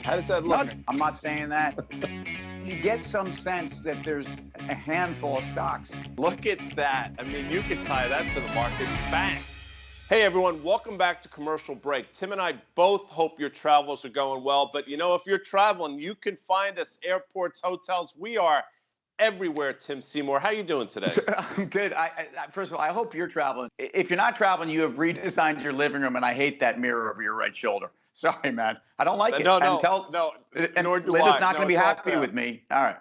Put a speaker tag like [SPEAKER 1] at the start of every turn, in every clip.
[SPEAKER 1] How does that
[SPEAKER 2] No,
[SPEAKER 1] look?
[SPEAKER 2] I'm not saying that. You get some sense that there's a handful of stocks.
[SPEAKER 1] Look at that. I mean, you could tie that to the market. Bang. Hey, everyone. Welcome back to Commercial Break. Tim and I both hope your travels are going well. But, if you're traveling, you can find us airports, hotels. We are everywhere, Tim Seymour. How you doing today?
[SPEAKER 2] I'm good. First of all, I hope you're traveling. If you're not traveling, you have redesigned your living room, and I hate that mirror over your right shoulder. Sorry, man. I don't like it.
[SPEAKER 1] No,
[SPEAKER 2] And
[SPEAKER 1] nor do
[SPEAKER 2] Linda's
[SPEAKER 1] I.
[SPEAKER 2] not
[SPEAKER 1] No,
[SPEAKER 2] going to be
[SPEAKER 1] it's all
[SPEAKER 2] happy
[SPEAKER 1] fair.
[SPEAKER 2] with me. All right.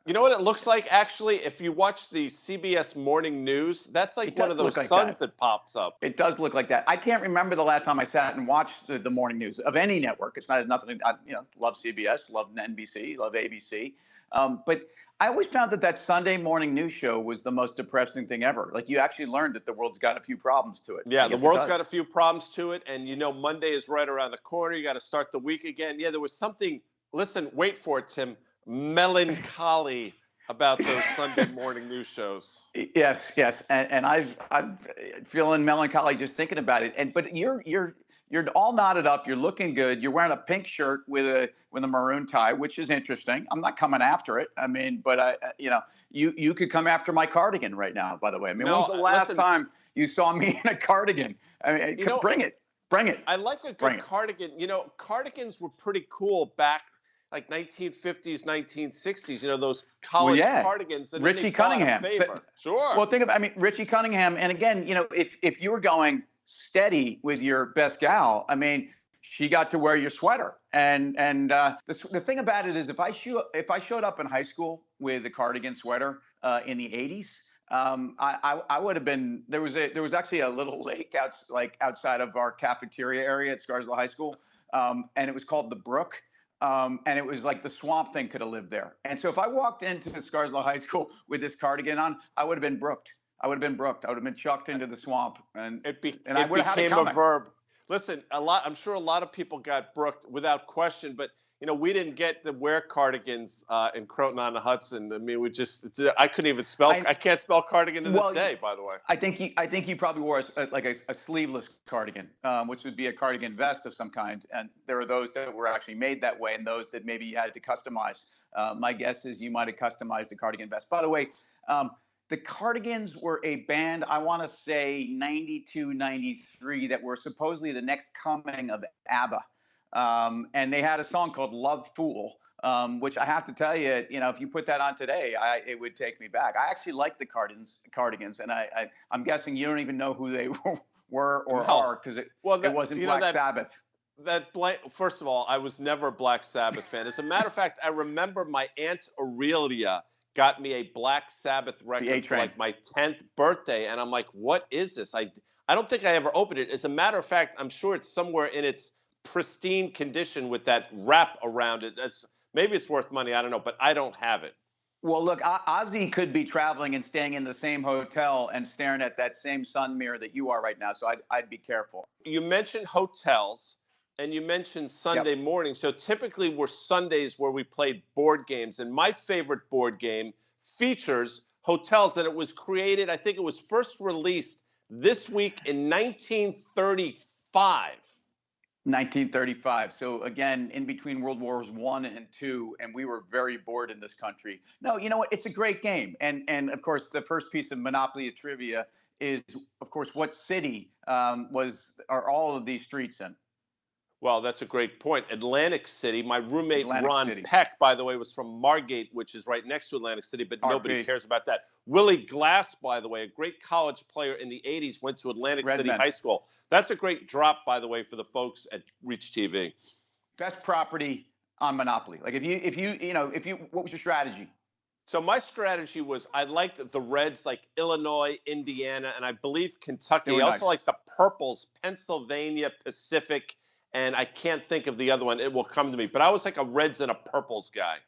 [SPEAKER 1] You know what it looks like, actually? If you watch the CBS Morning News, that's like
[SPEAKER 2] It
[SPEAKER 1] one
[SPEAKER 2] does
[SPEAKER 1] of those
[SPEAKER 2] look like
[SPEAKER 1] suns
[SPEAKER 2] that.
[SPEAKER 1] that pops up.
[SPEAKER 2] It does look like that. I can't remember the last time I sat and watched the morning news of any network. It's not nothing. Love CBS, love NBC, love ABC. But I always found that Sunday morning news show was the most depressing thing ever. Like you actually learned that the world's got a few problems to it.
[SPEAKER 1] Yeah,
[SPEAKER 2] I
[SPEAKER 1] the
[SPEAKER 2] guess it
[SPEAKER 1] world's got a
[SPEAKER 2] does.
[SPEAKER 1] few problems to it, and Monday is right around the corner. You got to start the week again. Yeah, there was something, listen, wait for it, Tim, melancholy about those Sunday morning news shows.
[SPEAKER 2] Yes, and I'm feeling melancholy just thinking about it. But you're all knotted up. You're looking good. You're wearing a pink shirt with a maroon tie, which is interesting. I'm not coming after it. I mean, but you could come after my cardigan right now. By the way, I mean,
[SPEAKER 1] No,
[SPEAKER 2] when's the last
[SPEAKER 1] listen,
[SPEAKER 2] time you saw me in a cardigan? I mean,
[SPEAKER 1] you know,
[SPEAKER 2] bring it, bring it,
[SPEAKER 1] I like a
[SPEAKER 2] bring
[SPEAKER 1] good
[SPEAKER 2] it.
[SPEAKER 1] cardigan. Cardigans were pretty cool back like 1950s, 1960s, those
[SPEAKER 2] Well,
[SPEAKER 1] college
[SPEAKER 2] yeah,
[SPEAKER 1] cardigans, and then they
[SPEAKER 2] Richie
[SPEAKER 1] fell out of
[SPEAKER 2] Cunningham.
[SPEAKER 1] favor. Sure.
[SPEAKER 2] Well, think about, I mean, Richie Cunningham. And again, if you were going steady with your best gal, I mean, she got to wear your sweater. And the thing about it is, if I showed up in high school with a cardigan sweater in the '80s, I would have been. There was actually a little lake outside of our cafeteria area at Scarsdale High School, and it was called the Brook. And it was like the Swamp Thing could have lived there. And so if I walked into Scarsdale High School with this cardigan on, I would have been brooked. I would have been brooked. I would have been chucked into the swamp, and I
[SPEAKER 1] It
[SPEAKER 2] would have had it
[SPEAKER 1] became a
[SPEAKER 2] coming.
[SPEAKER 1] verb. Listen, I'm sure a lot of people got brooked without question, but we didn't get to wear cardigans in Croton on the Hudson. I mean, I couldn't even spell.
[SPEAKER 2] I
[SPEAKER 1] I can't spell cardigan to this
[SPEAKER 2] well,
[SPEAKER 1] day, by the way.
[SPEAKER 2] I think he probably wore a sleeveless cardigan, which would be a cardigan vest of some kind. And there are those that were actually made that way, and those that maybe you had to customize. My guess is you might have customized a cardigan vest. By the way, the Cardigans were a band, I want to say 92, 93, that were supposedly the next coming of ABBA. And they had a song called Love Fool, which I have to tell you, if you put that on today, it would take me back. I actually like the Cardigans, and I'm guessing you don't even know who they were or
[SPEAKER 1] No.
[SPEAKER 2] are, because
[SPEAKER 1] Well,
[SPEAKER 2] it wasn't Black Sabbath.
[SPEAKER 1] First of all, I was never a Black Sabbath fan. As a matter of fact, I remember my Aunt Aurelia got me a Black Sabbath
[SPEAKER 2] The
[SPEAKER 1] record for
[SPEAKER 2] A-Train.
[SPEAKER 1] like my 10th birthday, and I'm like, what is this? I don't think I ever opened it. As a matter of fact, I'm sure it's somewhere in its pristine condition with that wrap around it. Maybe it's worth money, I don't know, but I don't have it.
[SPEAKER 2] Well, look, Ozzy could be traveling and staying in the same hotel and staring at that same sun mirror that you are right now. So I'd be careful.
[SPEAKER 1] You mentioned hotels and you mentioned Sunday
[SPEAKER 2] Yep.
[SPEAKER 1] morning. So typically we're Sundays where we played board games. And my favorite board game features hotels, and it was created, I think it was first released this week in 1935.
[SPEAKER 2] 1935. So again, in between World Wars I and II, and we were very bored in this country. No, you know what? It's a great game, and of course, the first piece of Monopoly trivia is, of course, what city are all of these streets in?
[SPEAKER 1] Well, that's a great point. Atlantic City. My roommate
[SPEAKER 2] Atlantic
[SPEAKER 1] Ron
[SPEAKER 2] City.
[SPEAKER 1] Peck, by the way, was from Margate, which is right next to Atlantic City, but nobody
[SPEAKER 2] RP.
[SPEAKER 1] cares about that. Willie Glass, by the way, a great college player in the 80s, went to Atlantic City
[SPEAKER 2] Redmen.
[SPEAKER 1] High School. That's a great drop, by the way, for the folks at Reach TV.
[SPEAKER 2] Best property on Monopoly. Like what was your strategy?
[SPEAKER 1] So my strategy was I liked the Reds like Illinois, Indiana, and I believe Kentucky.
[SPEAKER 2] They were
[SPEAKER 1] I also
[SPEAKER 2] nice.
[SPEAKER 1] like the Purples, Pennsylvania, Pacific, and I can't think of the other one. It will come to me. But I was like a Reds and a Purples guy.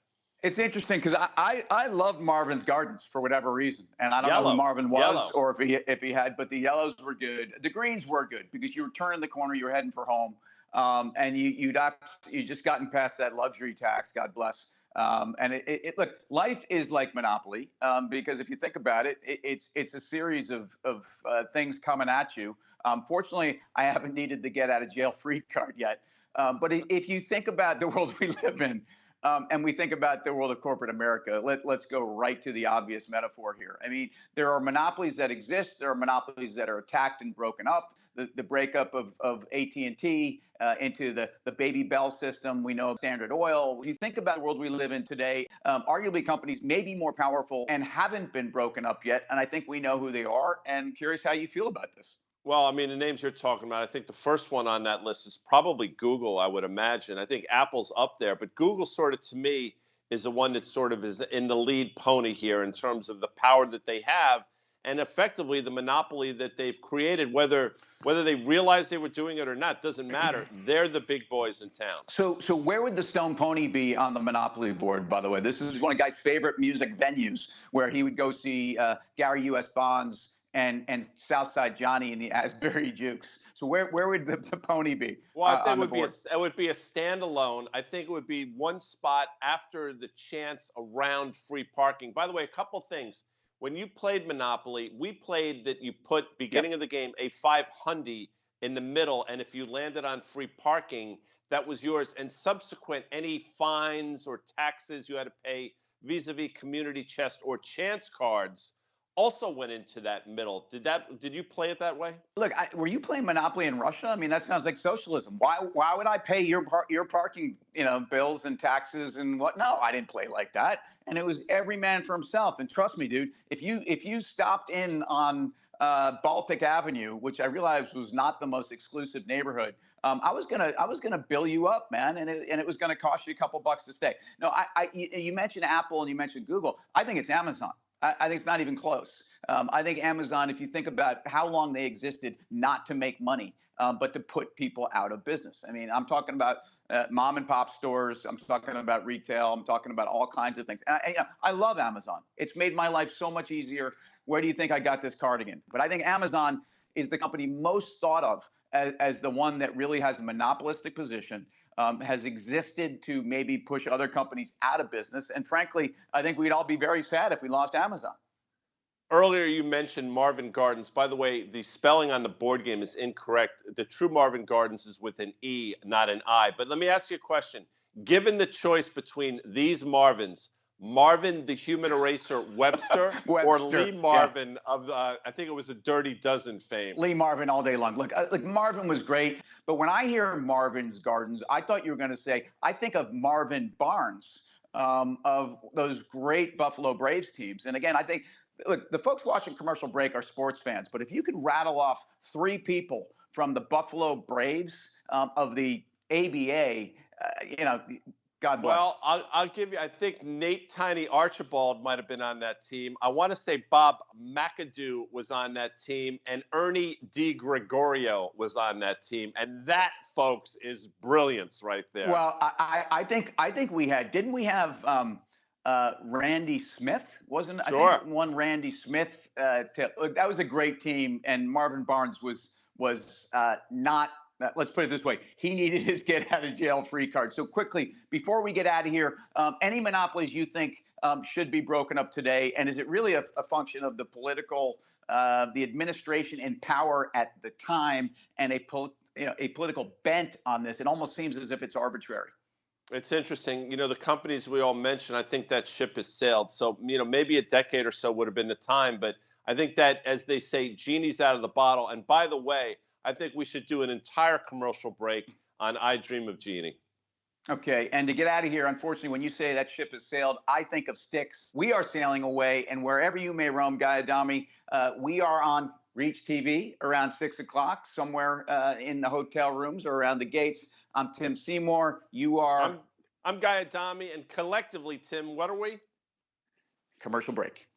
[SPEAKER 2] It's interesting because I love Marvin's Gardens for whatever reason, and I don't know
[SPEAKER 1] Yellow.
[SPEAKER 2] who Marvin was
[SPEAKER 1] Yellow.
[SPEAKER 2] or if he had, but the yellows were good. The greens were good because you were turning the corner, you were heading for home, and you just gotten past that luxury tax, God bless. And look, life is like Monopoly because if you think about it, it's a series of things coming at you. Fortunately, I haven't needed the get out of jail free card yet. But if you think about the world we live in, and we think about the world of corporate America, let's go right to the obvious metaphor here. I mean, there are monopolies that exist. There are monopolies that are attacked and broken up. The breakup of AT&T into the Baby Bell system. We know Standard Oil. If you think about the world we live in today, arguably companies may be more powerful and haven't been broken up yet. And I think we know who they are. And curious how you feel about this.
[SPEAKER 1] Well, I mean, the names you're talking about, I think the first one on that list is probably Google, I would imagine. I think Apple's up there, but Google sort of to me is the one that sort of is in the lead pony here in terms of the power that they have and effectively the monopoly that they've created, whether they realize they were doing it or not, doesn't matter. They're the big boys in town.
[SPEAKER 2] So where would the Stone Pony be on the Monopoly board, by the way? This is one of Guy's favorite music venues where he would go see Gary U.S. Bonds and Southside Johnny in the Asbury Jukes. So where would the pony be?
[SPEAKER 1] Well, I think it would be a standalone. I think it would be one spot after the chance around free parking. By the way, a couple things. When you played Monopoly, we played that you put beginning of the game a 500 in the middle, and if you landed on free parking, that was yours. And subsequent any fines or taxes you had to pay vis-a-vis community chest or chance cards also went into that middle. Did you play it that way?
[SPEAKER 2] Look, were you playing Monopoly in Russia? I mean, that sounds like socialism. Why would I pay your parking bills and taxes and what? No, I didn't play like that. And it was every man for himself. And trust me, dude, if you stopped in on Baltic Avenue, which I realized was not the most exclusive neighborhood, I was gonna bill you up, man, and it was gonna cost you a couple bucks to stay. No, you mentioned Apple and you mentioned Google. I think it's Amazon. I think it's not even close. I think Amazon, if you think about how long they existed, not to make money, but to put people out of business. I mean, I'm talking about mom and pop stores. I'm talking about retail. I'm talking about all kinds of things. And I love Amazon. It's made my life so much easier. Where do you think I got this cardigan? But I think Amazon is the company most thought of as the one that really has a monopolistic position. Has existed to maybe push other companies out of business. And frankly, I think we'd all be very sad if we lost Amazon.
[SPEAKER 1] Earlier, you mentioned Marvin Gardens. By the way, the spelling on the board game is incorrect. The true Marvin Gardens is with an E, not an I. But let me ask you a question. Given the choice between these Marvins, Marvin the Human Eraser Webster, or Lee Marvin of the, I think it was a Dirty Dozen fame.
[SPEAKER 2] Lee Marvin all day long. Look, Marvin was great, but when I hear Marvin's Gardens, I thought you were going to say, I think of Marvin Barnes of those great Buffalo Braves teams. And again, I think, look, the folks watching Commercial Break are sports fans, but if you could rattle off 3 people from the Buffalo Braves of the ABA, God bless.
[SPEAKER 1] Well, I'll give you, I think Nate Tiny Archibald might have been on that team. I want to say Bob McAdoo was on that team, and Ernie DiGregorio was on that team. And that, folks, is brilliance right there.
[SPEAKER 2] Well, I think we had, didn't we have Randy Smith? Wasn't
[SPEAKER 1] sure.
[SPEAKER 2] I think one Randy Smith. Look, that was a great team, and Marvin Barnes was not. Let's put it this way. He needed his get out of jail free card. So quickly, before we get out of here, any monopolies you think should be broken up today? And is it really a function of the political, the administration in power at the time and a political bent on this? It almost seems as if it's arbitrary.
[SPEAKER 1] It's interesting. The companies we all mentioned, I think that ship has sailed. So, maybe a decade or so would have been the time. But I think that, as they say, genie's out of the bottle. And by the way, I think we should do an entire commercial break on I Dream of Jeannie.
[SPEAKER 2] Okay, and to get out of here, unfortunately, when you say that ship has sailed, I think of Styx. We are sailing away, and wherever you may roam, Guy Adami, we are on Reach TV around 6 o'clock, somewhere in the hotel rooms or around the gates. I'm Tim Seymour. You are?
[SPEAKER 1] I'm Guy Adami, and collectively, Tim, what are we?
[SPEAKER 2] Commercial break.